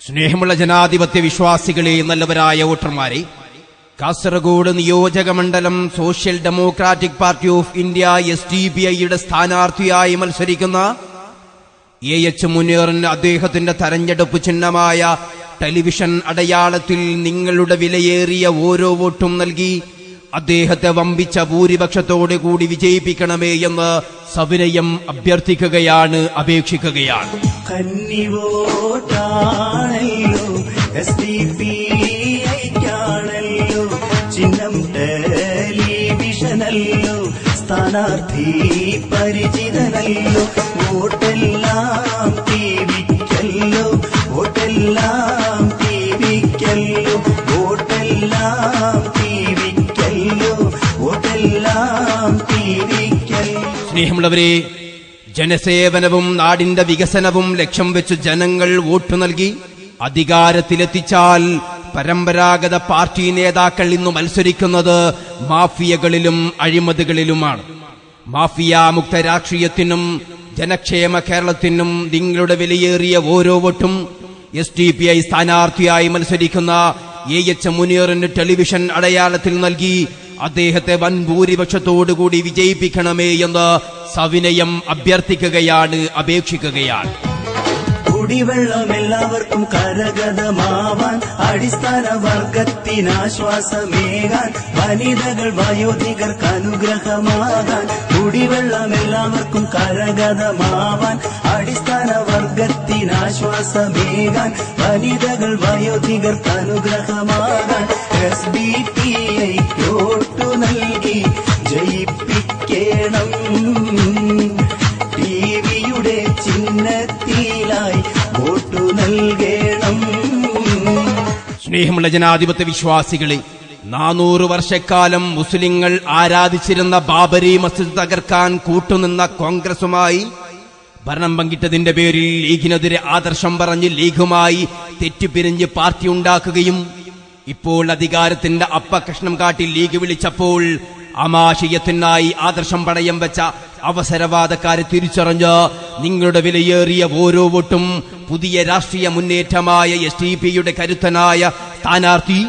സ്നേഹമുള്ള ജനാധിപത്യ വിശ്വാസികളെ, നല്ലവരായ വോട്ടർമാരെ, കാസർഗോഡ് നിയോജക മണ്ഡലം social democratic party of India SDPIയുടെ സ്ഥാനാർത്ഥിയായി മത്സരിക്കുന്ന AH മുനീറിന് അദ്ദേഹത്തിന്റെ തെരഞ്ഞെടുപ്പ് ചിഹ്നമായ ടെലിവിഷൻ അടയാളത്തിൽ നിങ്ങളുടെ വിലയേറിയ ഓരോ വോട്ടും നൽകി അദ്ദേഹത്തെ വമ്പിച്ച ഭൂരിപക്ഷത്തോടു കൂടി വിജയിപ്പിക്കണമേ എന്ന് സവിനയം അഭ്യർത്ഥിക്കുകയാണ്, അപേക്ഷിക്കുകയാണ്. ചിഹ്നം ടെലിവിഷനല്ലോ, സ്ഥാനാർത്ഥി പരിചിതനല്ലോ, വോട്ടെല്ലാം ടിവിക്കല്ലോ, വോട്ടെല്ലാം ടിവിക്കല്ലോ, വോട്ടെല്ലാം ടിവിക്കല്ലോ, വോട്ടെല്ലാം ടിവിക്കല്ലോ. സ്നേഹമുള്ളവരെ, ജനസേവനവും നാടിന്റെ വികസനവും ലക്ഷ്യം വെച്ച് ജനങ്ങൾ വോട്ട് നൽകി അധികാരത്തിലെത്തിച്ചാൽ പരമ്പരാഗത പാർട്ടി നേതാക്കൾ ഇന്ന് മത്സരിക്കുന്നത് മാഫിയകളിലും അഴിമതികളിലുമാണ്. മാഫിയ മുക്ത രാഷ്ട്രീയത്തിനും ജനക്ഷേമ കേരളത്തിനും നിങ്ങളുടെ വിലയേറിയ ഓരോ വോട്ടും SDPI സ്ഥാനാർത്ഥിയായി മത്സരിക്കുന്ന AH മുനീറിന് ടെലിവിഷൻ അടയാളത്തിൽ നൽകി അദ്ദേഹത്തെ വൻ ഭൂരിപക്ഷത്തോടുകൂടി വിജയിപ്പിക്കണമേ എന്ന് സവിനയം അഭ്യർത്ഥിക്കുകയാണ്, അപേക്ഷിക്കുകയാണ്. കുടിവെള്ളം എല്ലാവർക്കും കരഗതമാവാൻ, അടിസ്ഥാന വർഗത്തിനാശ്വാസമേകാൻ, വനിതകൾ വയോധികർക്ക് അനുഗ്രഹമാകാൻ. കുടിവെള്ളം എല്ലാവർക്കും കരഗതമാവാൻ, അടിസ്ഥാന വർഗത്തിനാശ്വാസമേകാൻ, വനിതകൾ വയോധികർക്ക് അനുഗ്രഹമാകാൻ. SDPIക്ക് വോട്ടു നൽകി ജയിപ്പിക്കണം. ടിവിയുടെ ചിഹ്നത്തിലായി വോട്ടു നൽകണം. സ്നേഹമുള്ള ജനാധിപത്യ വിശ്വാസികളെ, 400 വർഷക്കാലം മുസ്ലിങ്ങൾ ആരാധിച്ചിരുന്ന ബാബരി മസ്ജിദ് തകർക്കാൻ കൂട്ടുനിന്ന കോൺഗ്രസുമായി ഭരണം പങ്കിട്ടതിന്റെ പേരിൽ ലീഗിനെതിരെ ആദർശം പറഞ്ഞ് ലീഗുമായി തെറ്റിപ്പിരിഞ്ഞ് പാർട്ടി ഉണ്ടാക്കുകയും ഇപ്പോൾ അധികാരത്തിന്റെ അപ്പകഷ്ണം കാട്ടി ലീഗ് വിളിച്ചപ്പോൾ ആമാശയത്തിനായി ആദർശം പണയം വെച്ച അവസരവാദക്കാരെ തിരിച്ചറിഞ്ഞ് നിങ്ങളുടെ വിലയേറിയ ഓരോ വോട്ടും പുതിയ രാഷ്ട്രീയ മുന്നേറ്റമായ SDPIയുടെ കരുത്തനായ സ്ഥാനാർത്ഥി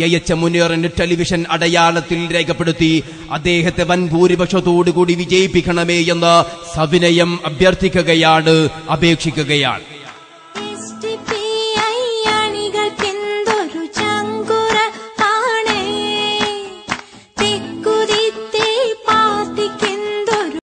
AH മുനീറിന് ടെലിവിഷൻ അടയാളത്തിൽ രേഖപ്പെടുത്തി അദ്ദേഹത്തെ വൻ ഭൂരിപക്ഷത്തോടുകൂടി വിജയിപ്പിക്കണമേ എന്ന് സവിനയം അഭ്യർത്ഥിക്കുകയാണ്, അപേക്ഷിക്കുകയാണ്.